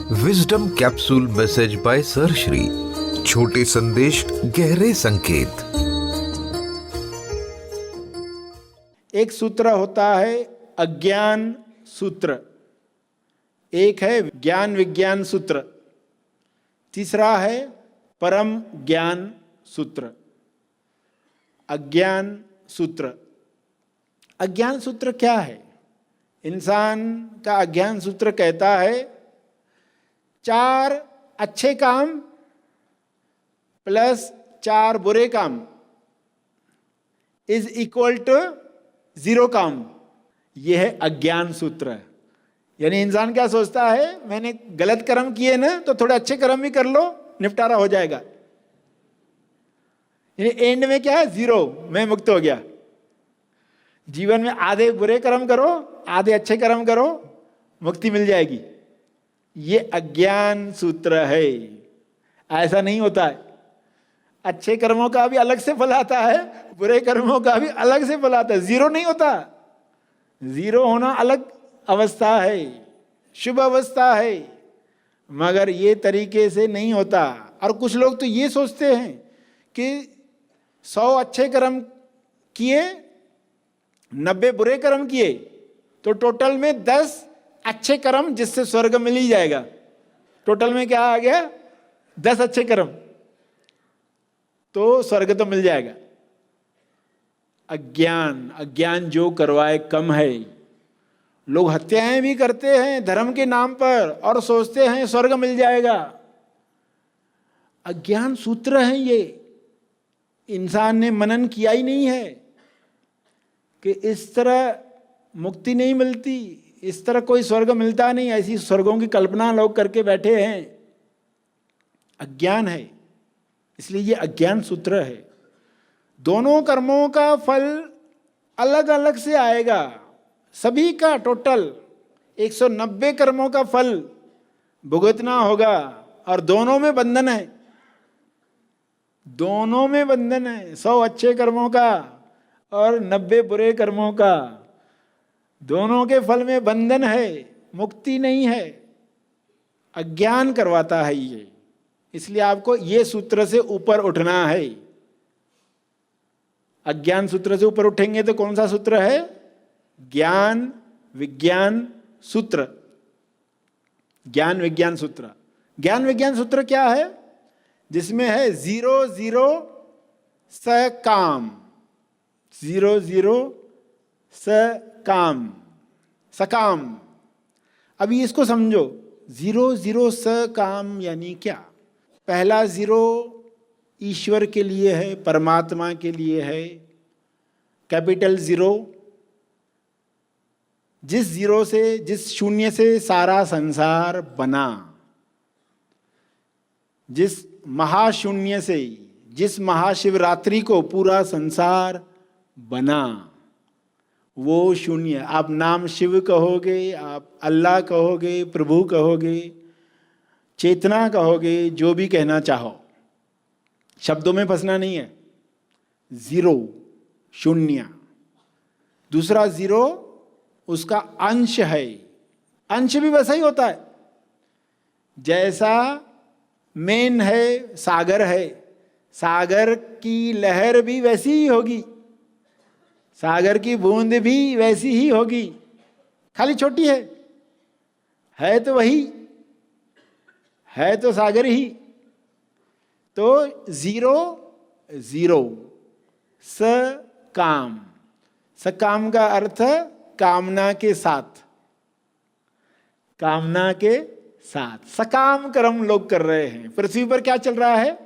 Wisdom capsule message bye sir Shri. छोटे संदेश गहरे संकेत। एक सूत्र होता है अज्ञान सूत्र, एक है ज्ञान विज्ञान सूत्र, तीसरा है परम ज्ञान सूत्र। अज्ञान सूत्र, अज्ञान सूत्र क्या है? इंसान का अज्ञान सूत्र कहता है 4 अच्छे काम प्लस 4 बुरे काम इज इक्वल टू 0 काम। यह है अज्ञान सूत्र। यानी इंसान क्या सोचता है, मैंने गलत कर्म किए ना तो थोड़े अच्छे कर्म भी कर लो, निपटारा हो जाएगा। यानी एंड में क्या है, 0, मैं मुक्त हो गया। जीवन में आधे बुरे कर्म करो, आधे अच्छे कर्म करो, मुक्ति मिल जाएगी। ये अज्ञान सूत्र है। ऐसा नहीं होता है। अच्छे कर्मों का भी अलग से फल आता है, बुरे कर्मों का भी अलग से फल आता है। 0 नहीं होता। 0 होना अलग अवस्था है, शुभ अवस्था है, मगर ये तरीके से नहीं होता। और कुछ लोग तो ये सोचते हैं कि 100 अच्छे कर्म किए, 90 बुरे कर्म किए तो टोटल में 10 अच्छे कर्म जिससे स्वर्ग मिल ही जाएगा। टोटल में क्या आ गया, 10 अच्छे कर्म, तो स्वर्ग तो मिल जाएगा। अज्ञान जो करवाए कम है। लोग हत्याएं भी करते हैं धर्म के नाम पर और सोचते हैं स्वर्ग मिल जाएगा। अज्ञान सूत्र है ये। इंसान ने मनन किया ही नहीं है कि इस तरह मुक्ति नहीं मिलती, इस तरह कोई स्वर्ग मिलता नहीं। ऐसी स्वर्गों की कल्पना लोग करके बैठे हैं। अज्ञान है, इसलिए ये अज्ञान सूत्र है। दोनों कर्मों का फल अलग अलग से आएगा, सभी का टोटल 190 कर्मों का फल भुगतना होगा। और दोनों में बंधन है, दोनों में बंधन है। 100 अच्छे कर्मों का और 90 बुरे कर्मों का, दोनों के फल में बंधन है, मुक्ति नहीं है। अज्ञान करवाता है ये। इसलिए आपको ये सूत्र से ऊपर उठना है। अज्ञान सूत्र से ऊपर उठेंगे तो कौन सा सूत्र है? ज्ञान विज्ञान सूत्र। ज्ञान विज्ञान सूत्र। ज्ञान विज्ञान सूत्र क्या है? जिसमें है 0 0 सकाम, 0 0 सकाम, सकाम। अभी इसको समझो। 0 0 सकाम यानी क्या? पहला 0 ईश्वर के लिए है, परमात्मा के लिए है, कैपिटल 0। जिस 0 से, जिस शून्य से सारा संसार बना, जिस महाशून्य से, जिस महाशिवरात्रि को पूरा संसार बना, वो शून्य। आप नाम शिव कहोगे, आप अल्लाह कहोगे, प्रभु कहोगे, चेतना कहोगे, जो भी कहना चाहो, शब्दों में फंसना नहीं है। 0 शून्य। दूसरा 0 उसका अंश है। अंश भी वैसा ही होता है। जैसा मेन है, सागर है, सागर की लहर भी वैसी ही होगी, सागर की बूंद भी वैसी ही होगी, खाली छोटी है तो वही है, तो सागर ही। तो 0 0 सकाम। सकाम का अर्थ कामना के साथ, कामना के साथ सकाम कर्म लोग कर रहे हैं। पृथ्वी पर क्या चल रहा है?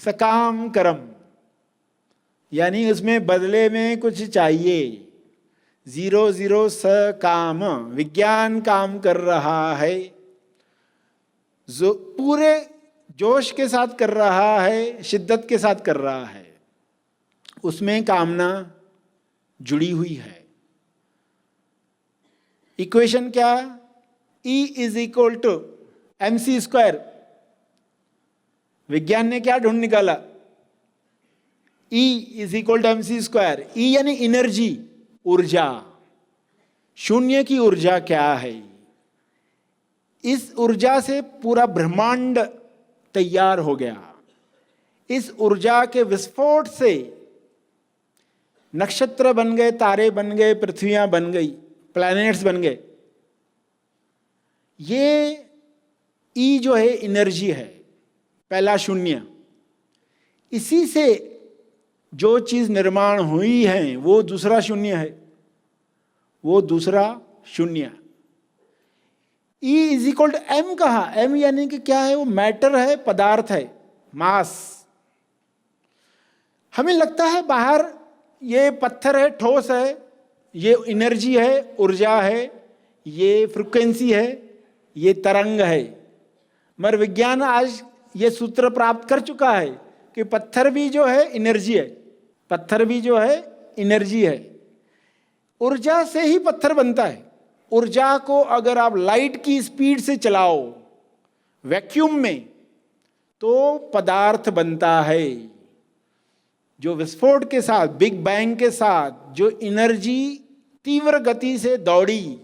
सकाम कर्म, यानी उसमें बदले में कुछ चाहिए। 0 0 सकाम, विज्ञान काम कर रहा है, जो पूरे जोश के साथ कर रहा है, शिद्दत के साथ कर रहा है, उसमें कामना जुड़ी हुई है। इक्वेशन क्या? E is equal to mc²। विज्ञान ने क्या ढूंढ निकाला? E is equal to mc²। E यानी एनर्जी, ऊर्जा। शून्य की ऊर्जा क्या है? इस ऊर्जा से पूरा ब्रह्मांड तैयार हो गया। इस ऊर्जा के विस्फोट से नक्षत्र बन गए, तारे बन गए, पृथ्वियां बन गई, प्लैनेट्स बन गए। ये ई जो है एनर्जी है, पहला शून्य। इसी से जो चीज निर्माण हुई है वो दूसरा शून्य है, वो दूसरा शून्य। E is equal to M कहा, एम यानी कि क्या है, वो मैटर है, पदार्थ है, मास। हमें लगता है बाहर ये पत्थर है, ठोस है, ये एनर्जी है, ऊर्जा है, ये फ्रीक्वेंसी है, ये तरंग है। मगर विज्ञान आज ये सूत्र प्राप्त कर चुका है कि पत्थर भी जो है एनर्जी है, पत्थर भी जो है एनर्जी है। ऊर्जा से ही पत्थर बनता है। ऊर्जा को अगर आप लाइट की स्पीड से चलाओ वैक्यूम में तो पदार्थ बनता है। जो विस्फोट के साथ, बिग बैंग के साथ जो एनर्जी तीव्र गति से दौड़ी,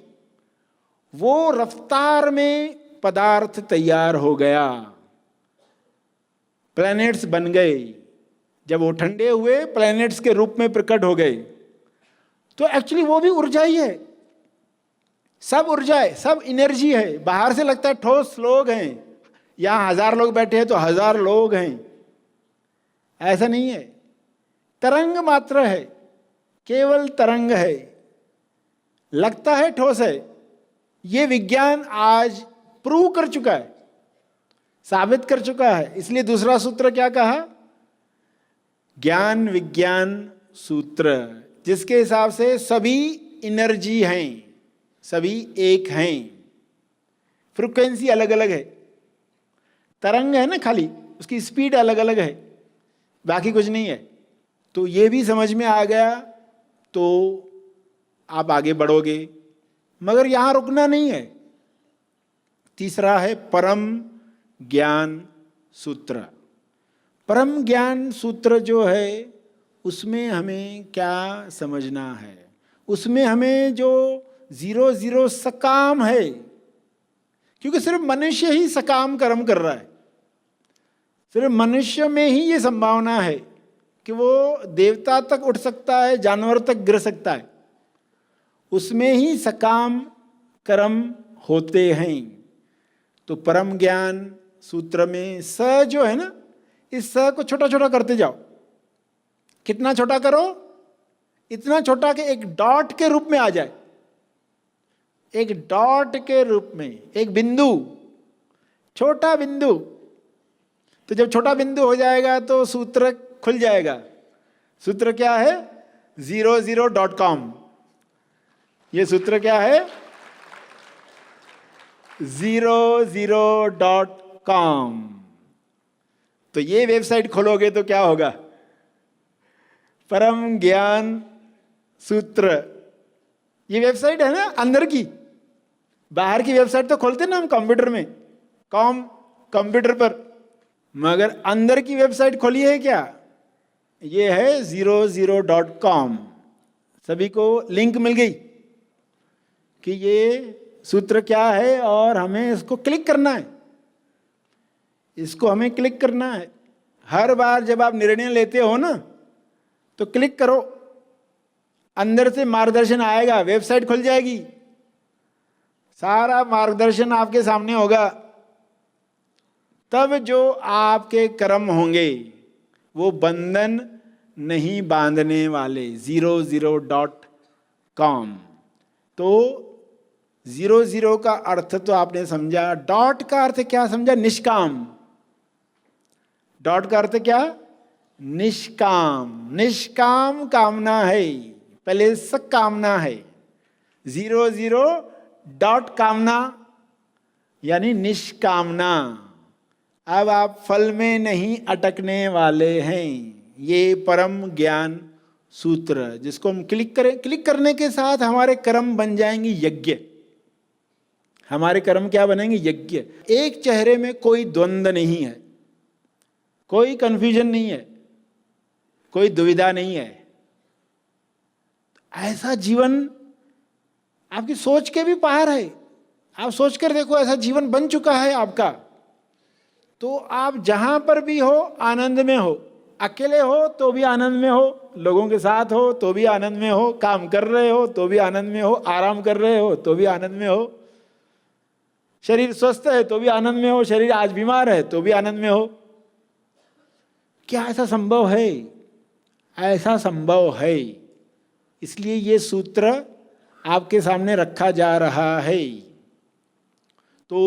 वो रफ्तार में पदार्थ तैयार हो गया, प्लैनेट्स बन गए। जब वो ठंडे हुए प्लैनेट्स के रूप में प्रकट हो गए, तो एक्चुअली वो भी ऊर्जा ही है, सब ऊर्जा है, सब एनर्जी है। बाहर से लगता है ठोस लोग हैं, यहां 1000 लोग बैठे हैं तो 1000 लोग हैं, ऐसा नहीं है। तरंग मात्र है, केवल तरंग है, लगता है ठोस है। ये विज्ञान आज प्रूव कर चुका है, साबित कर चुका है। इसलिए दूसरा सूत्र क्या कहा, ज्ञान विज्ञान सूत्र, जिसके हिसाब से सभी एनर्जी हैं, सभी एक हैं। फ्रीक्वेंसी अलग अलग है, तरंग है ना खाली, उसकी स्पीड अलग अलग है, बाकी कुछ नहीं है। तो ये भी समझ में आ गया तो आप आगे बढ़ोगे, मगर यहां रुकना नहीं है। तीसरा है परम ज्ञान सूत्र। परम ज्ञान सूत्र जो है उसमें हमें क्या समझना है, उसमें हमें जो 0 सकाम है, क्योंकि सिर्फ मनुष्य ही सकाम कर्म कर रहा है, सिर्फ मनुष्य में ही ये संभावना है कि वो देवता तक उठ सकता है, जानवर तक गिर सकता है, उसमें ही सकाम कर्म होते हैं। तो परम ज्ञान सूत्र में स जो है ना, इस स को छोटा छोटा करते जाओ। कितना छोटा करो, इतना छोटा कि एक डॉट के रूप में आ जाए, एक डॉट के रूप में, एक बिंदु, छोटा बिंदु। तो जब छोटा बिंदु हो जाएगा तो सूत्र खुल जाएगा। सूत्र क्या है, 00.com। ये सूत्र क्या है, 00.com। तो ये वेबसाइट खोलोगे तो क्या होगा, परम ज्ञान सूत्र। ये वेबसाइट है ना अंदर की, बाहर की वेबसाइट तो खोलते ना हम कंप्यूटर में, कंप्यूटर पर, मगर अंदर की वेबसाइट खोली है क्या, ये है 00.com। सभी को लिंक मिल गई कि ये सूत्र क्या है और हमें इसको क्लिक करना है, इसको हमें क्लिक करना है। हर बार जब आप निर्णय लेते हो ना तो क्लिक करो, अंदर से मार्गदर्शन आएगा, वेबसाइट खुल जाएगी, सारा मार्गदर्शन आपके सामने होगा। तब जो आपके कर्म होंगे वो बंधन नहीं बांधने वाले। 00.com। तो 00 का अर्थ तो आपने समझा, डॉट का अर्थ क्या समझा, निष्काम। डॉट का अर्थ क्या, निष्काम, निष्काम कामना है, पहले सकामना है। 00 कामना यानी निष्कामना। अब आप फल में नहीं अटकने वाले हैं। ये परम ज्ञान सूत्र, जिसको हम क्लिक करें, क्लिक करने के साथ हमारे कर्म बन जाएंगे यज्ञ। हमारे कर्म क्या बनेंगे, यज्ञ। एक चेहरे में कोई द्वंद्व नहीं है, कोई कंफ्यूजन नहीं है, कोई दुविधा नहीं है। ऐसा जीवन आपकी सोच के भी बाहर है। आप सोच कर देखो, ऐसा जीवन बन चुका है आपका, तो आप जहां पर भी हो आनंद में हो, अकेले हो तो भी आनंद में हो, लोगों के साथ हो तो भी आनंद में हो, काम कर रहे हो तो भी आनंद में हो, आराम कर रहे हो तो भी आनंद में हो, शरीर स्वस्थ है तो भी आनंद में हो, शरीर आज बीमार है तो भी आनंद में हो। क्या ऐसा संभव है? ऐसा संभव है। इसलिए ये सूत्र आपके सामने रखा जा रहा है। तो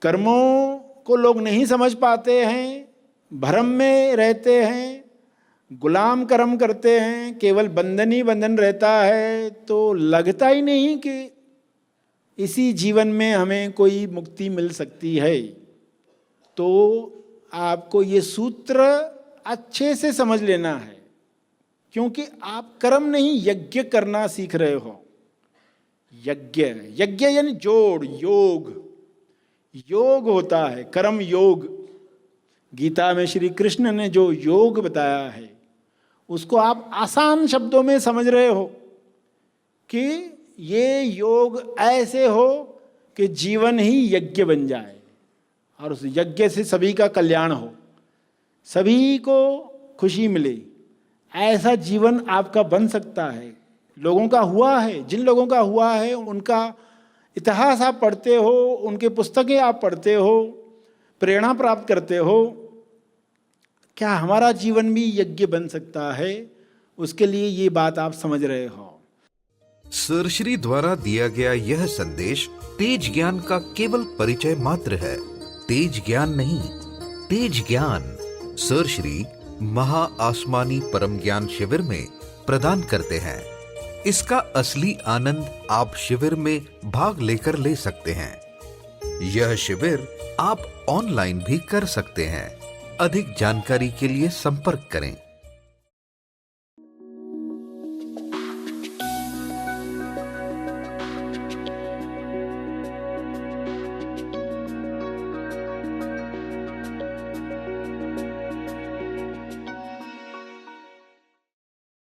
कर्मों को लोग नहीं समझ पाते हैं, भ्रम में रहते हैं, गुलाम कर्म करते हैं, केवल बंधन ही बंधन रहता है, तो लगता ही नहीं कि इसी जीवन में हमें कोई मुक्ति मिल सकती है। तो आपको ये सूत्र अच्छे से समझ लेना है, क्योंकि आप कर्म नहीं यज्ञ करना सीख रहे हो। यज्ञ, यज्ञ यानी जोड़, योग, योग होता है कर्म योग। गीता में श्री कृष्ण ने जो योग बताया है उसको आप आसान शब्दों में समझ रहे हो कि ये योग ऐसे हो कि जीवन ही यज्ञ बन जाए और उस यज्ञ से सभी का कल्याण हो, सभी को खुशी मिले। ऐसा जीवन आपका बन सकता है। लोगों का हुआ है, जिन लोगों का हुआ है उनका इतिहास आप पढ़ते हो, उनके पुस्तकें आप पढ़ते हो, प्रेरणा प्राप्त करते हो। क्या हमारा जीवन भी यज्ञ बन सकता है? उसके लिए ये बात आप समझ रहे हो। सरश्री द्वारा दिया गया यह संदेश तेज ज्ञान का केवल परिचय मात्र है। तेज ज्ञान नहीं, तेज ज्ञान सरश्री महा आसमानी परम ज्ञान शिविर में प्रदान करते हैं। इसका असली आनंद आप शिविर में भाग लेकर ले सकते हैं। यह शिविर आप ऑनलाइन भी कर सकते हैं। अधिक जानकारी के लिए संपर्क करें।